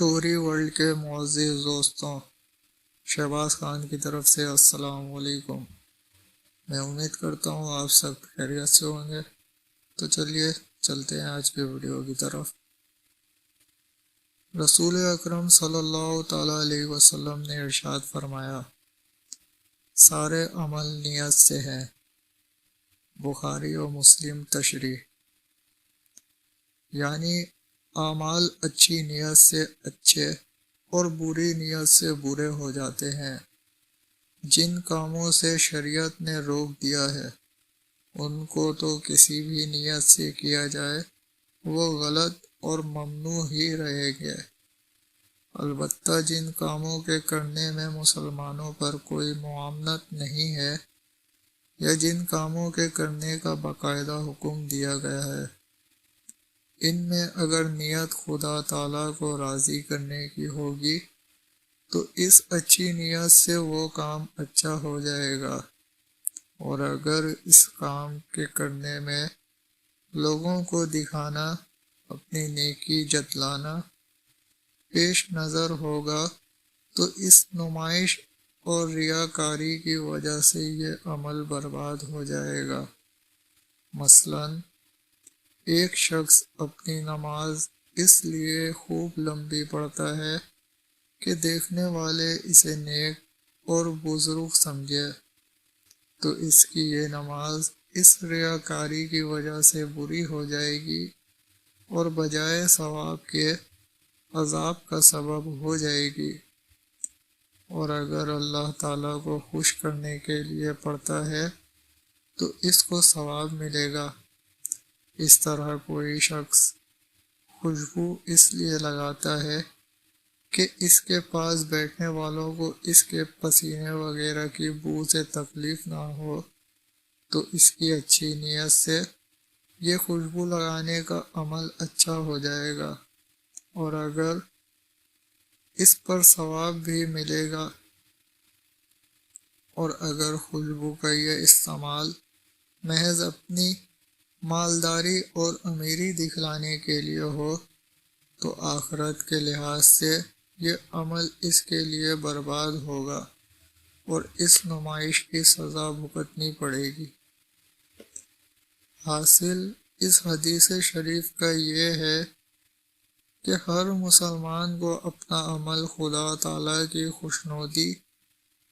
ٹوری world کے معزز دوستوں، شہباز خان کی طرف سے السلام علیکم۔ میں امید کرتا ہوں آپ سب خیریت سے ہوں گے۔ تو چلیے چلتے ہیں آج کی ویڈیو کی طرف۔ رسول اکرم صلی اللہ تعالیٰ علیہ وسلم نے ارشاد فرمایا، سارے عمل نیت سے ہیں۔ بخاری و مسلم تشریح۔ یعنی اعمال اچھی نیت سے اچھے اور بری نیت سے برے ہو جاتے ہیں۔ جن کاموں سے شریعت نے روک دیا ہے ان کو تو کسی بھی نیت سے کیا جائے وہ غلط اور ممنوع ہی رہے گے۔ البتہ جن کاموں کے کرنے میں مسلمانوں پر کوئی معاملت نہیں ہے یا جن کاموں کے کرنے کا باقاعدہ حکم دیا گیا ہے، ان میں اگر نیت خدا تعالیٰ کو راضی کرنے کی ہوگی تو اس اچھی نیت سے وہ کام اچھا ہو جائے گا، اور اگر اس کام کے کرنے میں لوگوں کو دکھانا، اپنی نیکی جتلانا پیش نظر ہوگا تو اس نمائش اور ریاکاری کی وجہ سے یہ عمل برباد ہو جائے گا۔ مثلاً ایک شخص اپنی نماز اس لیے خوب لمبی پڑھتا ہے کہ دیکھنے والے اسے نیک اور بزرگ سمجھے، تو اس کی یہ نماز اس ریاکاری کی وجہ سے بری ہو جائے گی اور بجائے ثواب کے عذاب کا سبب ہو جائے گی۔ اور اگر اللہ تعالیٰ کو خوش کرنے کے لیے پڑھتا ہے تو اس کو ثواب ملے گا۔ اس طرح کوئی شخص خوشبو اس لیے لگاتا ہے کہ اس کے پاس بیٹھنے والوں کو اس کے پسینے وغیرہ کی بو سے تکلیف نہ ہو تو اس کی اچھی نیت سے یہ خوشبو لگانے کا عمل اچھا ہو جائے گا، اور اگر اس پر ثواب بھی ملے گا۔ اور اگر خوشبو کا یہ استعمال محض اپنی مالداری اور امیری دکھلانے کے لیے ہو تو آخرت کے لحاظ سے یہ عمل اس کے لیے برباد ہوگا اور اس نمائش کی سزا بھگتنی پڑے گی۔ حاصل اس حدیث شریف کا یہ ہے کہ ہر مسلمان کو اپنا عمل خدا تعالیٰ کی خوشنودی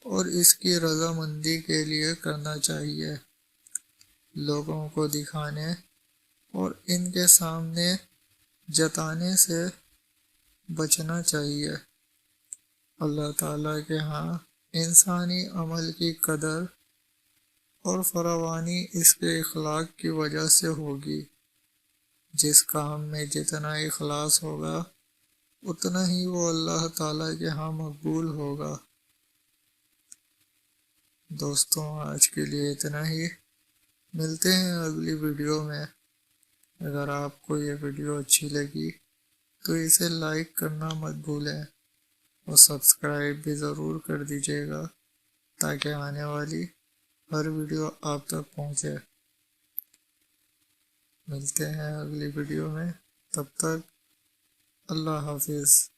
اور اس کی رضامندی کے لیے کرنا چاہیے۔ لوگوں کو دکھانے اور ان کے سامنے جتانے سے بچنا چاہیے۔ اللہ تعالیٰ کے ہاں انسانی عمل کی قدر اور فراوانی اس کے اخلاق کی وجہ سے ہوگی۔ جس کام میں جتنا اخلاص ہوگا اتنا ہی وہ اللہ تعالیٰ کے ہاں مقبول ہوگا۔ دوستوں، آج کے لیے اتنا ہی۔ ملتے ہیں اگلی ویڈیو میں۔ اگر آپ کو یہ ویڈیو اچھی لگی تو اسے لائک کرنا مت بھولیں اور سبسکرائب بھی ضرور کر دیجیے گا تاکہ آنے والی ہر ویڈیو آپ تک پہنچے۔ ملتے ہیں اگلی ویڈیو میں، تب تک اللہ حافظ۔